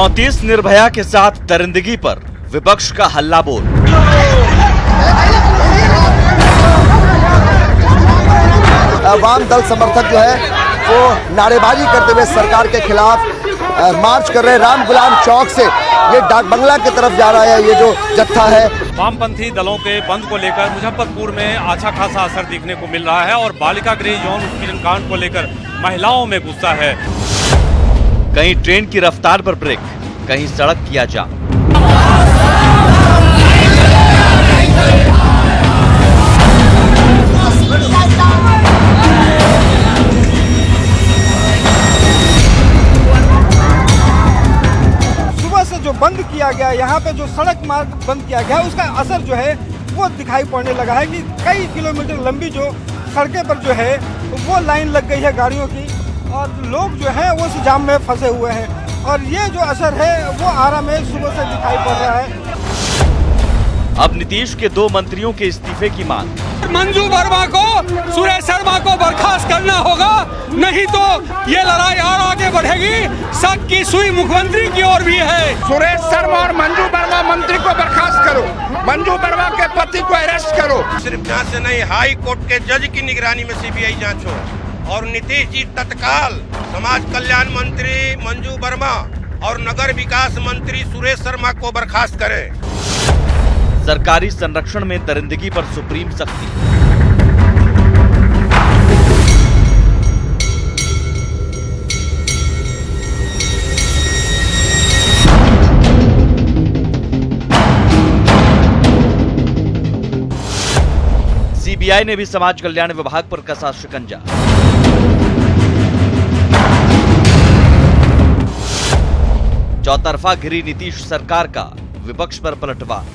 34 निर्भया के साथ दरिंदगी पर विपक्ष का हल्ला बोल। वाम दल समर्थक जो है वो नारेबाजी करते हुए सरकार के खिलाफ मार्च कर रहे हैं। राम गुलाम चौक से ये डाक बंगला की तरफ जा रहा है ये जो जत्था है। वामपंथी दलों के बंद को लेकर मुजफ्फरपुर में अच्छा खासा असर देखने को मिल रहा है और बालिका गृह यौन उत्पीड़न कांड को लेकर महिलाओं में गुस्सा है। कहीं ट्रेन की रफ्तार पर ब्रेक, कहीं सड़क किया जाम। सुबह से जो बंद किया गया, यहाँ पे जो सड़क मार्ग बंद किया गया, उसका असर जो है वो दिखाई पड़ने लगा है कि कई किलोमीटर लंबी जो सड़कें पर जो है वो लाइन लग गई है गाड़ियों की और लोग जो है वो उस जाम में फंसे हुए हैं और ये जो असर है वो आरा में सुबह से दिखाई पड़ रहा है। अब नीतीश के 2 मंत्रियों के इस्तीफे की मांग। मंजू वर्मा को, सुरेश शर्मा को बर्खास्त करना होगा, नहीं तो ये लड़ाई और आगे बढ़ेगी। शक की सुई मुख्यमंत्री की ओर भी है। सुरेश शर्मा और मंजू वर्मा मंत्री को बर्खास्त करो, मंजू वर्मा के पति को अरेस्ट करो। सिर्फ जांच से नहीं, हाई कोर्ट के जज की निगरानी में सीबीआई जांच हो और नीतीश जी तत्काल समाज कल्याण मंत्री मंजू वर्मा और नगर विकास मंत्री सुरेश शर्मा को बर्खास्त करें। सरकारी संरक्षण में दरिंदगी पर सुप्रीम सख्ती। सीबीआई ने भी समाज कल्याण विभाग पर कसा शिकंजा। चौतरफा घिरी नीतीश सरकार का विपक्ष पर पलटवार।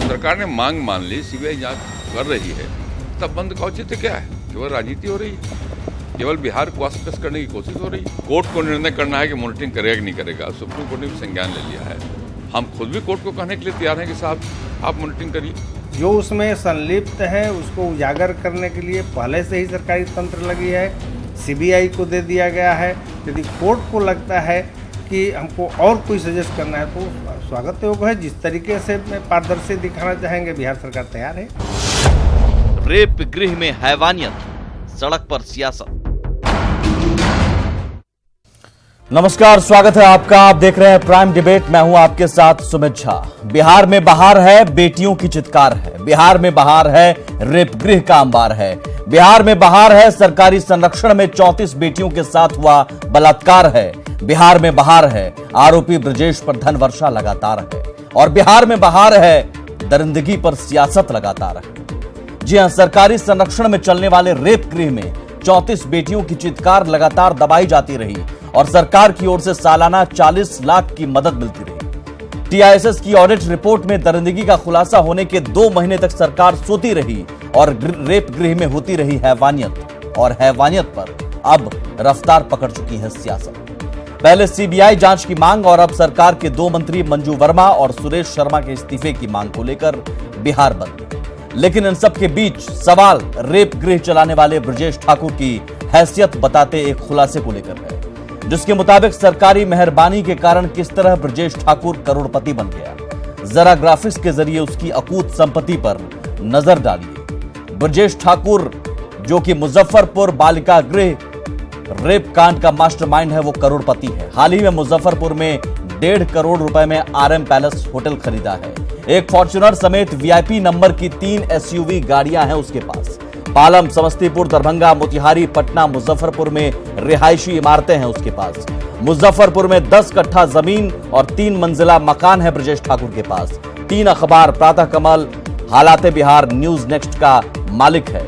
सरकार ने मांग मान ली, सीबीआई जांच कर रही है, तब बंद का औचित्य क्या है? केवल राजनीति हो रही है, केवल बिहार को वापस करने की कोशिश हो रही है। कोर्ट को निर्णय करना है कि मॉनिटरिंग करेगा कि नहीं करेगा। सुप्रीम कोर्ट ने भी संज्ञान ले लिया है। हम खुद भी कोर्ट को कहने के लिए तैयार हैं कि साहब आप मॉनिटरिंग करिए। जो उसमें संलिप्त है उसको उजागर करने के लिए पहले से ही सरकारी तंत्र लगी है, सीबीआई को दे दिया गया है। यदि कोर्ट को लगता है कि हमको और कोई सजेस्ट करना है तो स्वागत योग्य है। जिस तरीके से पारदर्शी दिखाना चाहेंगे बिहार सरकार तैयार है। रेप गृह में हैवानियत, सड़क पर सियासत। नमस्कार, स्वागत है आपका। आप देख रहे हैं प्राइम डिबेट। मैं हूं आपके साथ सुमित झा। बिहार में बहार है, बेटियों की चित्कार है। बिहार में बहार है, रेप गृह का अंबार है। बिहार में बहार है, सरकारी संरक्षण में 34 बेटियों के साथ हुआ बलात्कार है। बिहार में बहार है, आरोपी ब्रजेश पर धन वर्षा लगातार है। और बिहार में बहार है, दरिंदगी पर सियासत लगातार है। जी हां, सरकारी संरक्षण में चलने वाले रेप गृह में 34 बेटियों की चित्कार लगातार दबाई जाती रही और सरकार की ओर से सालाना 40 लाख की मदद मिलती रही। टीआईएसएस की ऑडिट रिपोर्ट में दरिंदगी का खुलासा होने के 2 महीने तक सरकार सोती रही और रेप गृह में होती रही हैवानियत। और हैवानियत पर अब रफ्तार पकड़ चुकी है सियासत। पहले सीबीआई जांच की मांग और अब सरकार के 2 मंत्री मंजू वर्मा और सुरेश शर्मा के इस्तीफे की मांग को लेकर बिहार बंद। लेकिन इन सब के बीच सवाल रेप गृह चलाने वाले ब्रजेश ठाकुर की हैसियत बताते एक खुलासे को लेकर है, जिसके मुताबिक सरकारी मेहरबानी के कारण किस तरह ब्रजेश ठाकुर करोड़पति बन गया। जरा ग्राफिक्स के जरिए उसकी अकूत संपत्ति पर नजर डालिए। ब्रजेश ठाकुर जो कि मुजफ्फरपुर बालिका गृह रेप कांड का मास्टरमाइंड है, वो करोड़पति है। हाल ही में मुजफ्फरपुर में 1.5 करोड़ रुपए में आरएम पैलेस होटल खरीदा है। एक फॉर्च्यूनर समेत वीआईपी नंबर की 3 एसयूवी गाड़ियां हैं उसके पास। पालम, समस्तीपुर, दरभंगा, मोतिहारी, पटना, मुजफ्फरपुर में रिहायशी इमारतें हैं उसके पास। मुजफ्फरपुर में 10 कट्ठा जमीन और 3 मंजिला मकान है ब्रजेश ठाकुर के पास। 3 अखबार, प्रातः कमल, हालाते बिहार, न्यूज नेक्स्ट का मालिक है।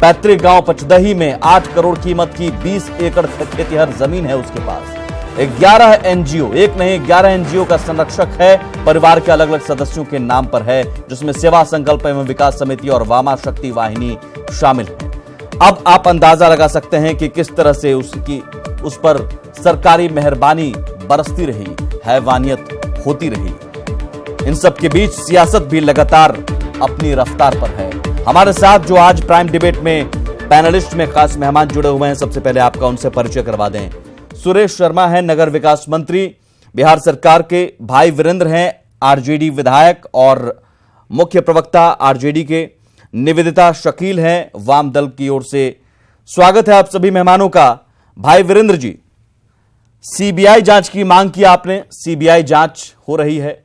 पैतृक गांव पचदही में 8 करोड़ कीमत की 20 एकड़ खेतिहर जमीन है उसके पास। 11 एनजीओ, एक नहीं 11 एनजीओ का संरक्षक है। परिवार के अलग अलग सदस्यों के नाम पर है, जिसमें सेवा संकल्प एवं विकास समिति और वामा शक्ति वाहिनी शामिल है। अब आप अंदाजा लगा सकते हैं कि किस तरह से उस पर सरकारी मेहरबानी बरसती रही, हैवानियत होती रही। इन सब के बीच सियासत भी लगातार अपनी रफ्तार पर है। हमारे साथ जो आज प्राइम डिबेट में पैनलिस्ट में खास मेहमान जुड़े हुए हैं, सबसे पहले आपका उनसे परिचय करवा दें। सुरेश शर्मा हैं नगर विकास मंत्री बिहार सरकार के, भाई वीरेंद्र हैं आरजेडी विधायक और मुख्य प्रवक्ता आरजेडी के, निवेदिता शकील हैं वाम दल की ओर से। स्वागत है आप सभी मेहमानों का। भाई वीरेंद्र जी, सीबीआई जांच की मांग की आपने, सीबीआई जांच हो रही है,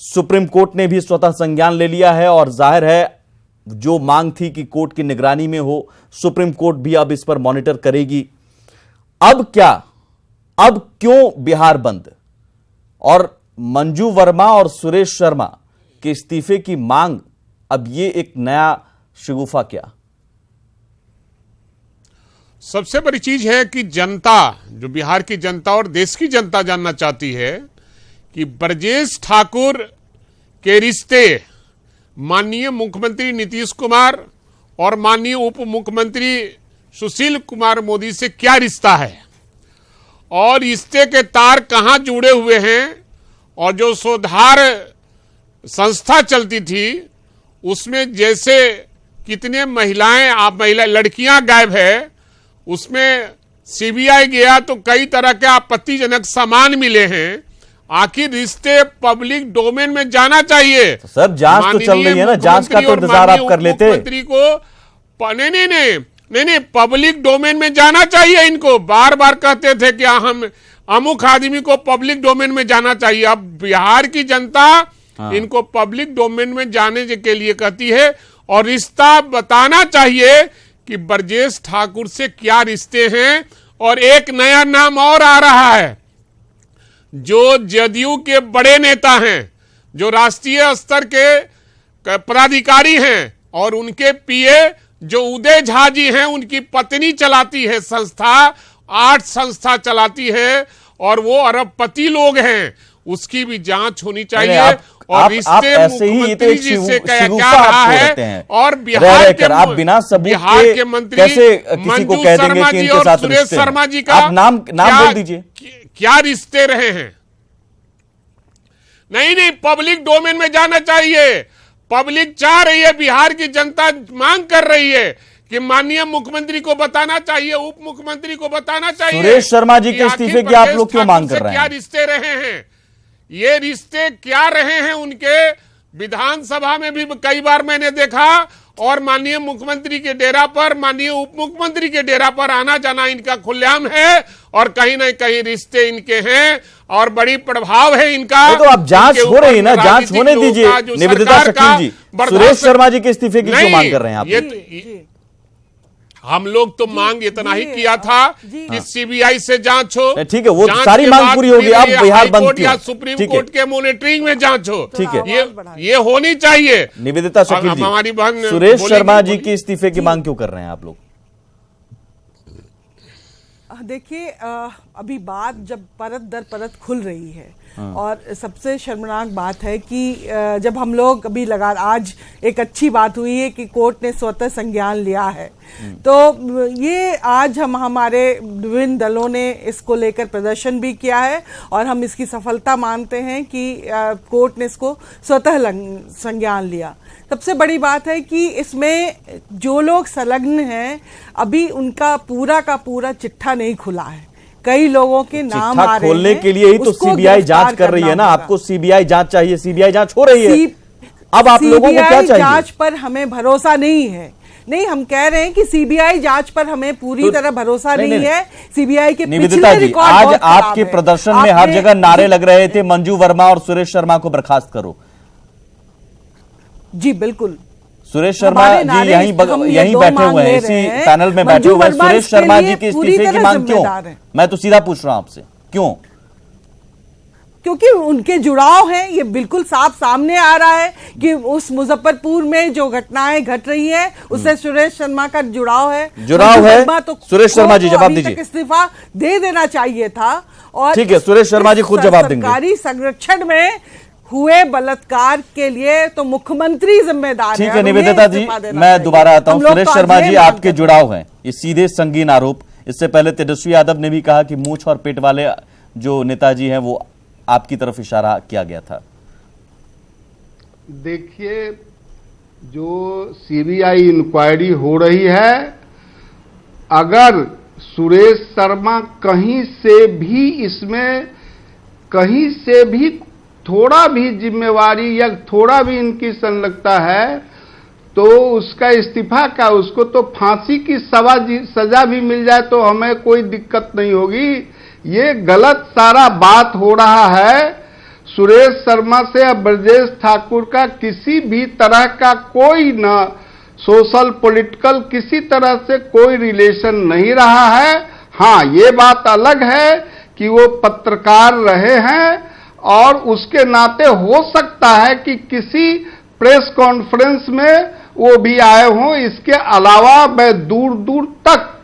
सुप्रीम कोर्ट ने भी स्वतः संज्ञान ले लिया है और जाहिर है जो मांग थी कि कोर्ट की निगरानी में हो, सुप्रीम कोर्ट भी अब इस पर मॉनिटर करेगी। अब क्या, अब क्यों बिहार बंद और मंजू वर्मा और सुरेश शर्मा के इस्तीफे की मांग, अब ये एक नया शगुफा क्या? सबसे बड़ी चीज है कि जनता, जो बिहार की जनता और देश की जनता जानना चाहती है कि ब्रजेश ठाकुर के रिश्ते माननीय मुख्यमंत्री नीतीश कुमार और माननीय उप मुख्यमंत्री सुशील कुमार मोदी से क्या रिश्ता है और रिश्ते के तार कहां जुड़े हुए हैं। और जो सुधार संस्था चलती थी उसमें जैसे कितने महिला लड़कियां गायब है, उसमें सीबीआई गया तो कई तरह के आपत्तिजनक सामान मिले हैं। आखिर रिश्ते पब्लिक डोमेन में जाना चाहिए। तो सर जांच तो चल रही है ना, जांच का तो इंतजार आप कर लेते। मुख्यमंत्री को नहीं, पब्लिक डोमेन में जाना चाहिए। इनको बार बार कहते थे कि हम अमुक आदमी को पब्लिक डोमेन में जाना चाहिए। अब बिहार की जनता इनको पब्लिक डोमेन में जाने के लिए कहती है और रिश्ता बताना चाहिए कि ब्रजेश ठाकुर से क्या रिश्ते हैं। और एक नया नाम और आ रहा है, जो जदयू के बड़े नेता हैं, जो राष्ट्रीय स्तर के पदाधिकारी हैं और उनके पीए जो उदय झा जी हैं, उनकी पत्नी चलाती है संस्था, 8 संस्था चलाती है और वो अरबपति लोग हैं, उसकी भी जांच होनी चाहिए। और रिश्ते मुख्यमंत्री जी से क्या रहा है और बिहार के मंत्री कैसे किसी को कह देंगे कि इनके साथ सुरेश शर्मा जी का आप नाम बोल दीजिए, क्या रिश्ते रहे हैं। नहीं, पब्लिक डोमेन में जाना चाहिए। पब्लिक चाह रही है, बिहार की जनता मांग कर रही है कि माननीय मुख्यमंत्री को बताना चाहिए, उप मुख्यमंत्री को बताना चाहिए। सुरेश शर्मा जी के इस्तीफे की आप लोग क्यों मांग कर रहे हैं? क्या रिश्ते रहे हैं, ये रिश्ते क्या रहे हैं उनके। विधानसभा में भी कई बार मैंने देखा और माननीय मुख्यमंत्री के डेरा पर, माननीय उप मुख्यमंत्री के डेरा पर आना जाना इनका खुलेआम है और कहीं न कहीं रिश्ते इनके हैं और बड़ी प्रभाव है इनका। तो अब जांच हो रही है ना, जांच होने दीजिए। निवेदिता शकील जी, सुरेश शर्मा जी के इस्तीफे की क्यों मांग कर रहे हैं आप? हम लोग तो मांग इतना ही किया था कि सीबीआई से जांच हो। ठीक है, वो सारी मांग पूरी होगी। अब बिहार बंद क्यों? या सुप्रीम कोर्ट के मॉनिटरिंग में जांच हो। ठीक है, ये होनी चाहिए। निवेदिता शकील जी, हमारी बहन सुरेश शर्मा जी के इस्तीफे की मांग क्यों कर रहे हैं आप लोग? देखिए, अभी बात जब परत दर परत खुल रही है और सबसे शर्मनाक बात है कि जब हम लोग अभी आज एक अच्छी बात हुई है कि कोर्ट ने स्वतः संज्ञान लिया है, तो ये आज हमारे विभिन्न दलों ने इसको लेकर प्रदर्शन भी किया है और हम इसकी सफलता मानते हैं कि कोर्ट ने इसको स्वतः संज्ञान लिया। सबसे बड़ी बात है कि इसमें जो लोग संलग्न हैं अभी उनका पूरा का पूरा चिट्ठा नहीं खुला है। कई लोगों के नाम आ रहे हैं। खोलने के लिए ही तो सीबीआई जांच कर रही है ना। आपको सीबीआई जांच चाहिए, सीबीआई जांच हो रही है। अब आप लोगों को क्या चाहिए? जांच पर हमें भरोसा नहीं है। नहीं, हम कह रहे हैं कि सीबीआई जांच पर हमें पूरी तरह भरोसा नहीं है। सीबीआई के निवेदिता जी, आज आपके प्रदर्शन में हर जगह नारे लग रहे थे, मंजू वर्मा और सुरेश शर्मा को बर्खास्त करो। जी बिल्कुल, सुरेश शर्मा जी यहीं बैठे हुए हैं, इसी पैनल में बैठे हुए हैं। सुरेश शर्मा जी के इस्तीफे की मांग क्यों? मैं तो सीधा पूछ रहा हूं आपसे, क्यों? क्योंकि उनके जुड़ाव हैं, ये बिल्कुल साफ सामने आ रहा है कि उस मुजफ्फरपुर में जो घटनाएं घट रही है उससे सुरेश शर्मा का जुड़ाव है। तो सुरेश शर्मा जी जवाब दीजिए। इस्तीफा दे देना चाहिए था। और ठीक है, सुरेश शर्मा जी खुद जवाब देंगे। सरकारी संरक्षण में हुए बलात्कार के लिए तो मुख्यमंत्री जिम्मेदार है। ठीक है निवेदिता जी, मैं दोबारा आता हूं। सुरेश शर्मा जी, आपके जुड़ाव हैं, ये सीधे संगीन आरोप। इससे पहले तेजस्वी यादव ने भी कहा कि मूंछ और पेट वाले जो नेताजी हैं वो आपकी तरफ इशारा किया गया था। देखिए, जो सीबीआई इंक्वायरी हो रही है, अगर सुरेश शर्मा कहीं से भी थोड़ा भी जिम्मेवारी या थोड़ा भी इनकी संलग्नता है तो उसका इस्तीफा का, उसको तो फांसी की सजा भी मिल जाए तो हमें कोई दिक्कत नहीं होगी। ये गलत सारा बात हो रहा है। सुरेश शर्मा से अब ब्रजेश ठाकुर का किसी भी तरह का कोई न सोशल पॉलिटिकल किसी तरह से कोई रिलेशन नहीं रहा है। हाँ, ये बात अलग है कि वो पत्रकार रहे हैं और उसके नाते हो सकता है कि किसी प्रेस कॉन्फ्रेंस में वो भी आए हों। इसके अलावा मैं दूर दूर तक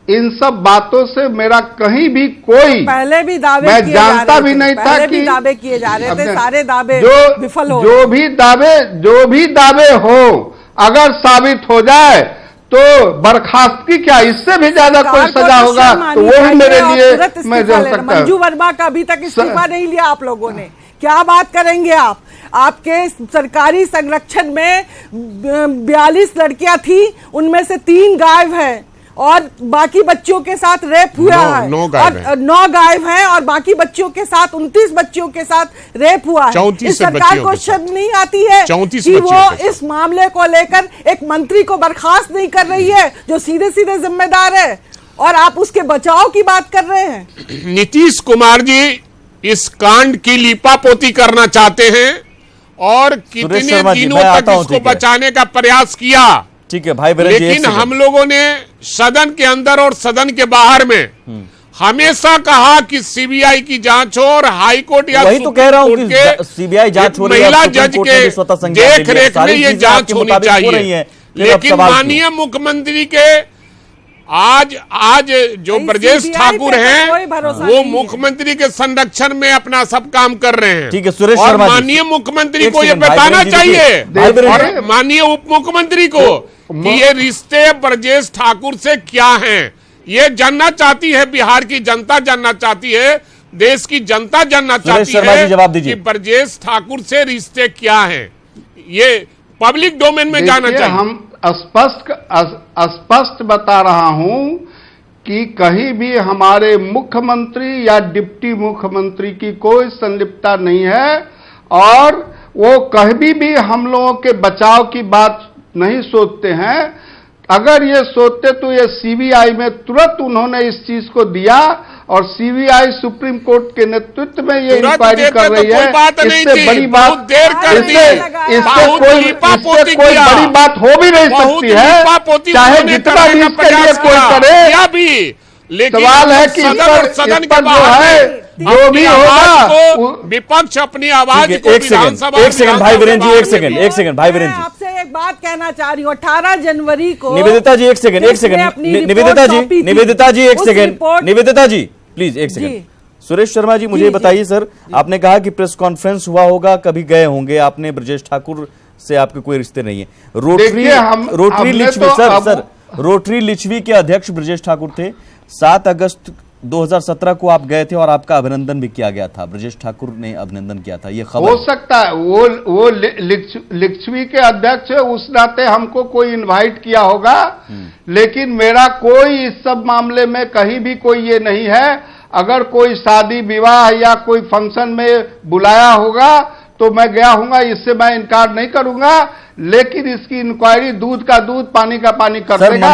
इन सब बातों से मेरा कहीं भी कोई पहले भी दावे मैं किए जानता जा भी रहे नहीं थे, था पहले कि भी दावे किए जा रहे थे, सारे दावे विफल हो जो भी दावे हो अगर साबित हो जाए तो बर्खास्तगी क्या, इससे भी ज्यादा कोई सजा होगा तो वो भी मेरे लिए मैं जो सकता हूं। मंजू वर्मा का अभी तक इस्तीफा नहीं लिया आप लोगों ने, क्या बात करेंगे आप? आपके सरकारी संरक्षण में 42 लड़कियां थी, उनमें से 3 गायब हैं और बाकी बच्चों के साथ रेप हुआ है। 9 गायब हैं और बाकी बच्चों के साथ 29 बच्चों के साथ रेप हुआ है। इस सरकार को शर्म नहीं आती है कि वो इस मामले को लेकर एक मंत्री को बर्खास्त नहीं कर रही है जो सीधे सीधे जिम्मेदार है, और आप उसके बचाव की बात कर रहे हैं। नीतीश कुमार जी इस कांड की लीपापोती करना चाहते हैं और कितने दिनों तक इसको बचाने का प्रयास किया। ठीक है भाई, लेकिन हम लोगों ने सदन के अंदर और सदन के बाहर में हमेशा कहा कि सीबीआई की जांच हो और हाई कोर्ट या वही तो कह रहा हूं कि सीबीआई जांच हो रही है, महिला जज के देख रेख में ये जांच होनी चाहिए। लेकिन माननीय मुख्यमंत्री के आज जो ब्रजेश ठाकुर हैं वो मुख्यमंत्री के संरक्षण में अपना सब काम कर रहे हैं। ठीक है सुरेश और शर्मा, माननीय मुख्यमंत्री को ये बताना चाहिए और माननीय उप मुख्यमंत्री को कि ये रिश्ते ब्रजेश ठाकुर से क्या हैं, ये जानना चाहती है, बिहार की जनता जानना चाहती है, देश की जनता जानना चाहती है कि ब्रजेश ठाकुर से रिश्ते क्या हैं। ये पब्लिक डोमेन में जाना चाहिए। हम स्पष्ट बता रहा हूं कि कहीं भी हमारे मुख्यमंत्री या डिप्टी मुख्यमंत्री की कोई संलिप्तता नहीं है और वो कभी भी हम लोगों के बचाव की बात नहीं सोचते हैं। अगर ये सोचते तो ये सीबीआई में तुरंत उन्होंने इस चीज को दिया और सीबीआई सुप्रीम कोर्ट के नेतृत्व में ये इंक्वायरी कर रही है। इससे बड़ी बात इससे कोई बड़ी बात हो भी नहीं सकती है, चाहे जितना भी इसके लिए कोई करे। सवाल है कि सदन पर जो है जो भी होगा विपक्ष अपनी आवाज एक सेकंड भाई वीरेंद्र जी, एक सेकंड भाई वीरेंद्र जी, आपसे एक बात कहना चाह रही हूँ। 18 जनवरी को निवेदिता जी एक सेकंड निवेदिता जी एक सेकंड निवेदिता जी प्लीज एक सेकंड। सुरेश शर्मा जी मुझे बताइए सर, आपने कहा कि प्रेस कॉन्फ्रेंस हुआ होगा, कभी गए होंगे आपने, ब्रजेश ठाकुर से आपके कोई रिश्ते नहीं है। Rotary Lichchhavi sir Rotary Lichchhavi के अध्यक्ष ब्रजेश ठाकुर थे। 7 अगस्त 2017 को आप गए थे और आपका अभिनंदन भी किया गया था, ब्रजेश ठाकुर ने अभिनंदन किया था, ये खबर हो सकता है। वो लिच्छवी के अध्यक्ष है, उस नाते हमको कोई इनवाइट किया होगा, लेकिन मेरा कोई इस सब मामले में कहीं भी कोई ये नहीं है। अगर कोई शादी विवाह या कोई फंक्शन में बुलाया होगा तो मैं गया हूंगा, इससे मैं इनकार नहीं करूंगा, लेकिन इसकी इंक्वायरी दूध का दूध पानी का पानी कर देगा।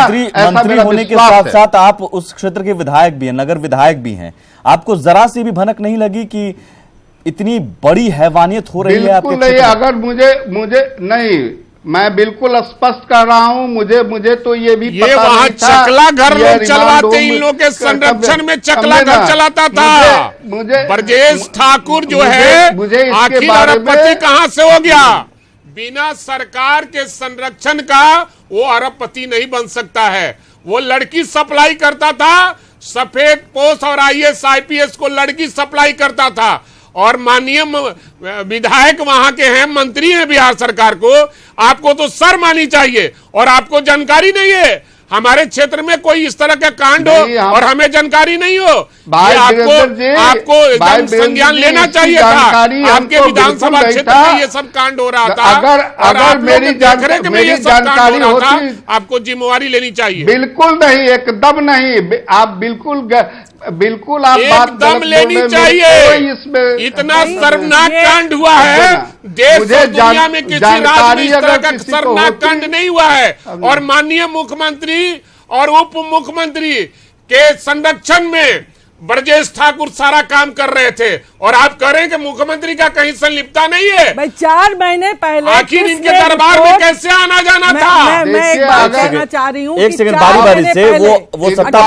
मंत्री होने के साथ साथ आप उस क्षेत्र के विधायक भी हैं, नगर विधायक भी हैं, आपको जरा सी भी भनक नहीं लगी कि इतनी बड़ी हैवानियत हो रही है आपके क्षेत्र में? अगर मुझे नहीं, मैं बिल्कुल स्पष्ट कर रहा हूं, मुझे तो ये भी ये पता वहां नहीं था चकला घर लोग चलवाते, इन लोग के संरक्षण में चकला घर चलाता था। ब्रजेश ठाकुर जो है आखिर अरबपति कहां से हो गया? बिना सरकार के संरक्षण का वो अरबपति नहीं बन सकता है। वो लड़की सप्लाई करता था, सफेद पोस्ट और IAS IPS को लड़की सप्लाई करता था। और माननीय विधायक वहां के हैं, मंत्री हैं बिहार सरकार को, आपको तो शर्म आनी चाहिए और आपको जानकारी नहीं है। हमारे क्षेत्र में कोई इस तरह का कांड हो और हमें जानकारी नहीं हो, भाई आपको एकदम संज्ञान लेना चाहिए था। आपके विधानसभा क्षेत्र में ये सब कांड हो रहा था, अगर मेरी जानकारी होती, आपको जिम्मेवारी लेनी चाहिए। बिल्कुल नहीं, एकदम नहीं, आप बिल्कुल आप एकदम लेनी चाहिए। इसमें इतना शर्मनाक कांड हुआ है देश और दुनिया में, किसी राज्य में इस तरह का शर्मनाक कांड नहीं हुआ है। और माननीय मुख्यमंत्री और उप मुख्यमंत्री के संरक्षण में ब्रजेश ठाकुर सारा काम कर रहे थे, और आप कह रहे हैं कि मुख्यमंत्री का कहीं संलिप्तता नहीं है। भाई 4 महीने पहले आखिर इनके दरबार में कैसे आना जाना था? मैं एक बात कहना चाह रही हूँ, एक सेकंड, बारी बारी से वो सत्ता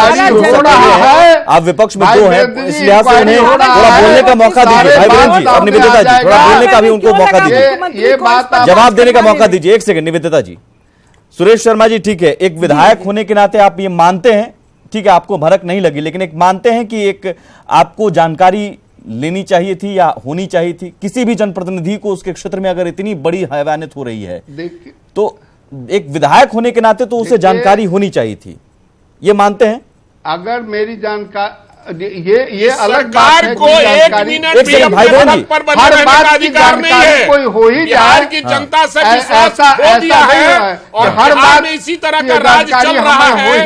आप विपक्ष में दो हैं, इस लिहाज से उन्हें थोड़ा बोलने का मौका दीजिए। भाई बहन जी और निवेदिता जी, थोड़ा बोलने का भी उनको मौका दीजिए, ये बात जवाब देने का मौका दीजिए। एक सेकंड निवेदिता जी। सुरेश शर्मा जी, ठीक है, एक विधायक होने के नाते आप ये मानते हैं, ठीक है, आपको भनक नहीं लगी, लेकिन एक मानते हैं कि एक आपको जानकारी लेनी चाहिए थी या होनी चाहिए थी किसी भी जनप्रतिनिधि को उसके क्षेत्र में अगर इतनी बड़ी हैवानियत हो रही है तो एक विधायक होने के नाते तो उसे जानकारी होनी चाहिए थी, ये मानते हैं? अगर मेरी जानकारी ये अलग बात है, को एक मिनट भी अपने पद पर बने रहने का अधिकार नहीं है। कोई हो ही बिहार की जनता से विश्वास खो दिया है, और हर बार में इसी तरह का राज चल रहा है,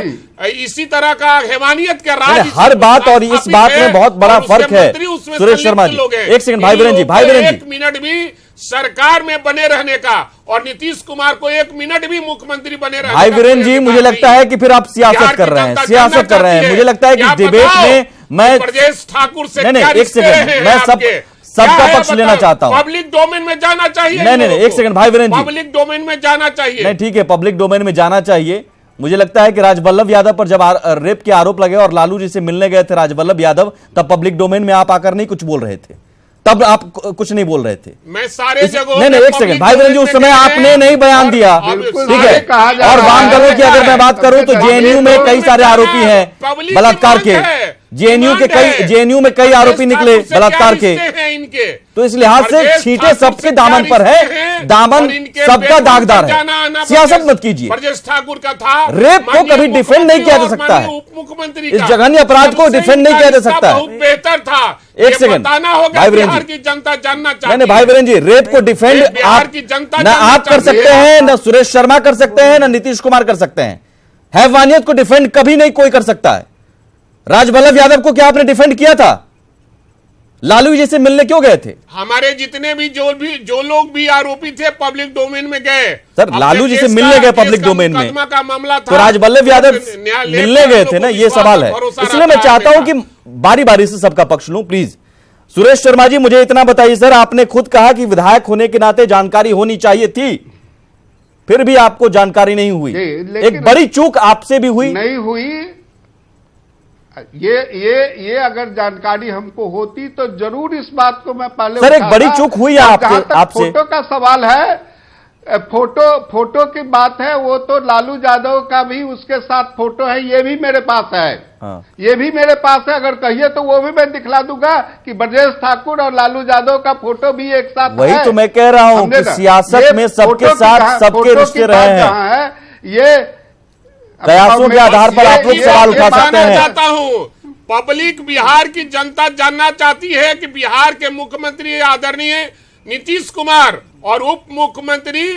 इसी तरह का हैवानियत का राज हर बात, और इस बात में बहुत बड़ा फर्क है। सुरेश शर्मा जी, एक सेकंड, भाई बहन जी, एक मिनट भी सरकार में बने रहने का, और नीतीश कुमार को 1 मिनट भी मुख्यमंत्री बने रहने का। भाई वीरेन जी, मुझे लगता है कि फिर आप सियासत कर रहे हैं, सियासत कर रहे हैं। मुझे लगता है कि डिबेट में मैं ब्रजेश ठाकुर से नहीं, एक सेकंड, मैं सबका पक्ष लेना चाहता हूं। पब्लिक डोमेन में जाना चाहिए। नहीं, एक सेकंड भाई वीरेन जी, पब्लिक डोमेन में जाना चाहिए। नहीं, ठीक है, पब्लिक डोमेन में जाना चाहिए। मुझे लगता है कि राजवल्लभ यादव पर जब रेप के आरोप लगे और लालू जी से मिलने गए थे राजवल्लभ यादव, तब पब्लिक डोमेन में आप आकर नहीं कुछ बोल रहे थे, तब आप कुछ नहीं बोल रहे थे। मैं सारे जगहों नहीं, एक सेकंड भाई बहन जी, उस समय आपने नहीं बयान दिया, ठीक है। और वाम दलों की अगर मैं बात करूं तो जेएनयू में कई सारे आरोपी हैं बलात्कार के, जेएनयू में कई आरोपी निकले बलात्कार के, तो इस लिहाज से छींटे सबके दामन पर है, दामन सबका दागदार है। सियासत मत कीजिए। ब्रजेश ठाकुर का था, रेप को कभी डिफेंड नहीं किया जा सकता है, उप मुख्यमंत्री इस जघन्य अपराध को डिफेंड नहीं किया जा सकता है। बहुत बेहतर था। एक सेकंड बताना होगा, बिहार की जनता जानना चाहती है। नहीं भाई वीरेन जी, रेप को डिफेंड बिहार की जनता न आप कर सकते हैं, न सुरेश शर्मा कर सकते हैं, न नीतीश कुमार कर सकते हैं। हैवानियत को डिफेंड कभी नहीं कोई कर सकता है। राजवल्लभ यादव को क्या आपने डिफेंड किया था? लालू जी से मिलने क्यों गए थे? हमारे जितने भी जो लोग भी आरोपी थे पब्लिक डोमेन में गए। सर, लालू जी से मिलने गए पब्लिक डोमेन में, का मामला था, तो राजवल्लभ यादव मिलने गए थे ना, ये सवाल है। इसलिए मैं चाहता हूं कि बारी बारी से सबका पक्ष लूं, प्लीज। सुरेश शर्मा जी, मुझे इतना बताइए सर, आपने खुद कहा कि विधायक होने के नाते जानकारी होनी चाहिए थी, फिर भी आपको जानकारी नहीं हुई। एक बड़ी चूक आपसे भी हुई? नहीं हुई। ये अगर जानकारी हमको होती तो जरूर इस बात को मैं पहले सर, एक बड़ी चूक हुई है आपसे। फोटो का सवाल है, फोटो की बात है, वो तो लालू यादव का भी उसके साथ फोटो है, ये भी मेरे पास है। हाँ। ये भी मेरे पास है, अगर कहिए तो वो भी मैं दिखला दूंगा कि ब्रजेश ठाकुर और लालू यादव का फोटो भी एक साथ है। वही तो मैं कह रहा हूं कि सियासत में सबके साथ सबके रिश्ते रहे हैं। ये कयासों के आधार पर आप लोग सवाल उठा सकते हैं। चाहता हूं, पब्लिक बिहार की जनता जानना चाहती है कि बिहार के मुख्यमंत्री आदरणीय नीतीश कुमार और उप मुख्यमंत्री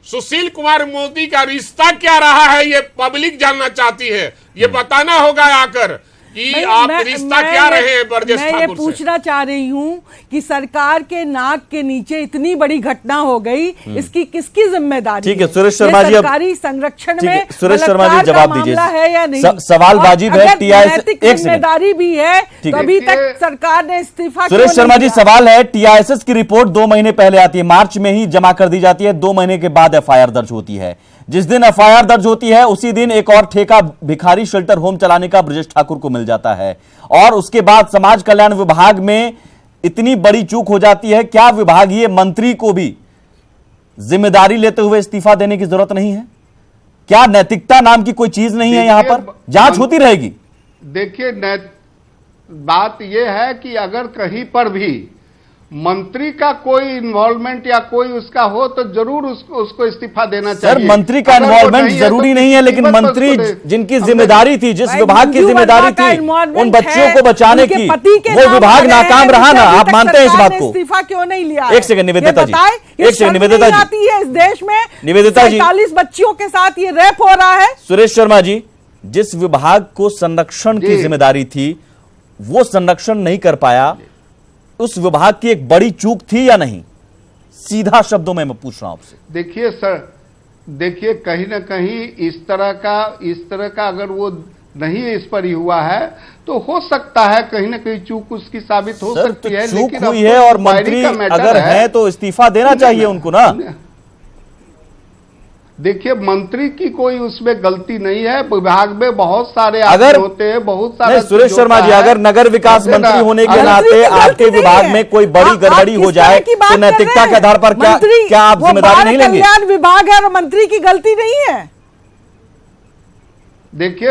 सुशील कुमार मोदी का रिश्ता क्या रहा है, ये पब्लिक जानना चाहती है। ये बताना होगा आकर कि आप रिश्ता क्या रहे हैं ब्रजेश ठाकुर से। मैं ये पूछना चाह रही हूँ कि सरकार के नाक के नीचे इतनी बड़ी घटना हो गई, इसकी किसकी जिम्मेदारी? ठीक है सुरेश शर्मा जी, सरकारी संरक्षण में सुरेश शर्मा जी जवाब दीजिए है या नहीं? सवाल वाजिब है। नैतिक जिम्मेदारी भी है, तो अभी तक सरकार ने इस्तीफा। सुरेश शर्मा जी, सवाल है, टीआईएसएस की रिपोर्ट 2 महीने पहले आती है, मार्च में ही जमा कर दी जाती है, 2 महीने के बाद एफआईआर दर्ज होती है। जिस दिन एफआईआर दर्ज होती है उसी दिन एक और ठेका भिखारी शेल्टर होम चलाने का ब्रजेश ठाकुर को मिल जाता है, और उसके बाद समाज कल्याण विभाग में इतनी बड़ी चूक हो जाती है। क्या विभागीय मंत्री को भी जिम्मेदारी लेते हुए इस्तीफा देने की जरूरत नहीं है? क्या नैतिकता नाम की कोई चीज नहीं है? यहां पर जांच होती रहेगी। देखिए, बात यह है कि अगर कहीं पर भी मंत्री का कोई इन्वॉल्वमेंट या कोई उसका हो तो जरूर उसको इस्तीफा देना सर, चाहिए। मंत्री का इन्वॉल्वमेंट जरूरी नहीं है, लेकिन मंत्री जिनकी जिम्मेदारी थी, जिस विभाग की जिम्मेदारी थी उन बच्चियों को बचाने की, वो विभाग नाकाम रहा ना। आप मानते हैं इस बात को? इस्तीफा क्यों नहीं लिया? एक सेकंड निवेदिता जी, एक सेकंड निवेदिता जी, आती है इस देश में निवेदिता जी, 40 बच्चियों के साथ ये रेप हो रहा है। सुरेश शर्मा जी, जिस विभाग को संरक्षण की जिम्मेदारी थी वो संरक्षण नहीं कर पाया, उस विभाग की एक बड़ी चूक थी या नहीं? सीधा शब्दों में मैं पूछ रहा हूं आपसे। देखिए सर, देखिए कहीं ना कहीं इस तरह का अगर वो नहीं इस पर ही हुआ है तो हो सकता है कहीं ना कहीं चूक उसकी साबित हो सकती है। चूक लेकिन हुई है और मंत्री अगर है तो इस्तीफा देना चाहिए उनको ना। देखिए मंत्री की कोई उसमें गलती नहीं है, विभाग में बहुत सारे आदमी होते हैं, बहुत सारे। सुरेश शर्मा जी, अगर नगर विकास मंत्री होने के नाते आपके विभाग में कोई बड़ी गड़बड़ी हो जाए तो नैतिकता के आधार पर क्या आप जिम्मेदारी नहीं लेंगे? कल्याण विभाग है और मंत्री की गलती नहीं है। देखिए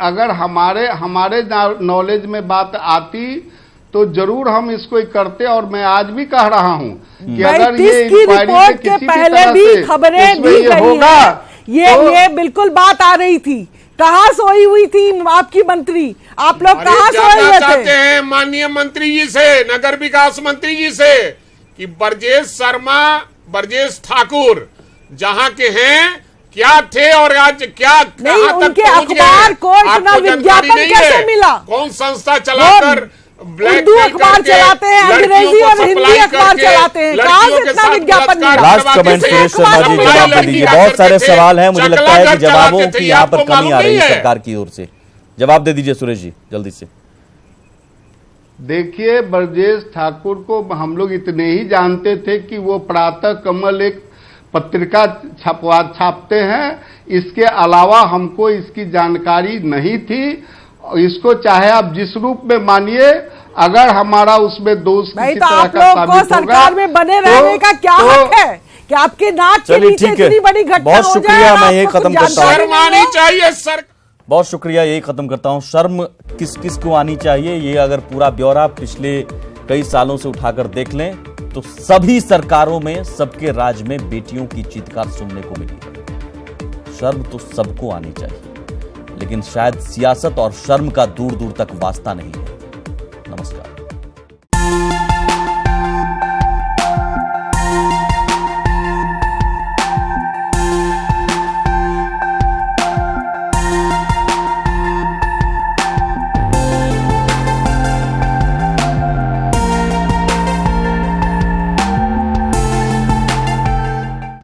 अगर हमारे नॉलेज में बात आती तो जरूर हम इसको करते, और मैं आज भी कह रहा हूं कि अगर ये रिपोर्ट के पहले भी खबरें दी गई है, ये बिल्कुल बात आ रही थी। कहां सोई हुई थी आपकी मंत्री? आप लोग कहां सोए हुए चाहते हैं माननीय मंत्री जी से, नगर विकास मंत्री जी से, कि ब्रजेश ठाकुर जहां के हैं क्या थे और आज क्या नहीं, उनके अखबार को इतना विज्ञापन कैसे मिला? कौन संस्था चलाकर उर्दू अखबार चलाते हैं, अंग्रेजी और हिंदी अखबार चलाते हैं, कहां से इतना विज्ञापन मिला? लास्ट कमेंट सुरेश शर्मा जी, जवाब दे दीजिए। बहुत सारे सवाल हैं, मुझे लगता है कि जवाबों की यहाँ पर कमी आ रही है सरकार की ओर से। जवाब दे दीजिए सुरेश जी जल्दी से। देखिए ब्रजेश ठाकुर को हम लोग इतने ही जानते थे कि वो प्रातः कमल एक पत्रिका छापते हैं, इसके अलावा हमको इसकी जानकारी नहीं थी। इसको चाहे आप जिस रूप में मानिए, अगर हमारा उसमें दोष किसी तरह का साबित होगा, सरकार में बने रहने का क्या हक है कि आपके नाक के नीचे इतनी बड़ी घटना हो जाए? बहुत शुक्रिया, मैं ये खत्म करता हूँ। शर्म आनी चाहिए सर। बहुत शुक्रिया, यही खत्म करता हूँ। शर्म किस किस को आनी चाहिए, ये अगर पूरा ब्यौरा पिछले कई सालों से उठाकर देख लें तो सभी सरकारों में, सबके राज में बेटियों की चीत्कार सुनने को मिली है। शर्म तो सबको आनी चाहिए, लेकिन शायद सियासत और शर्म का दूर दूर तक वास्ता नहीं है। नमस्कार।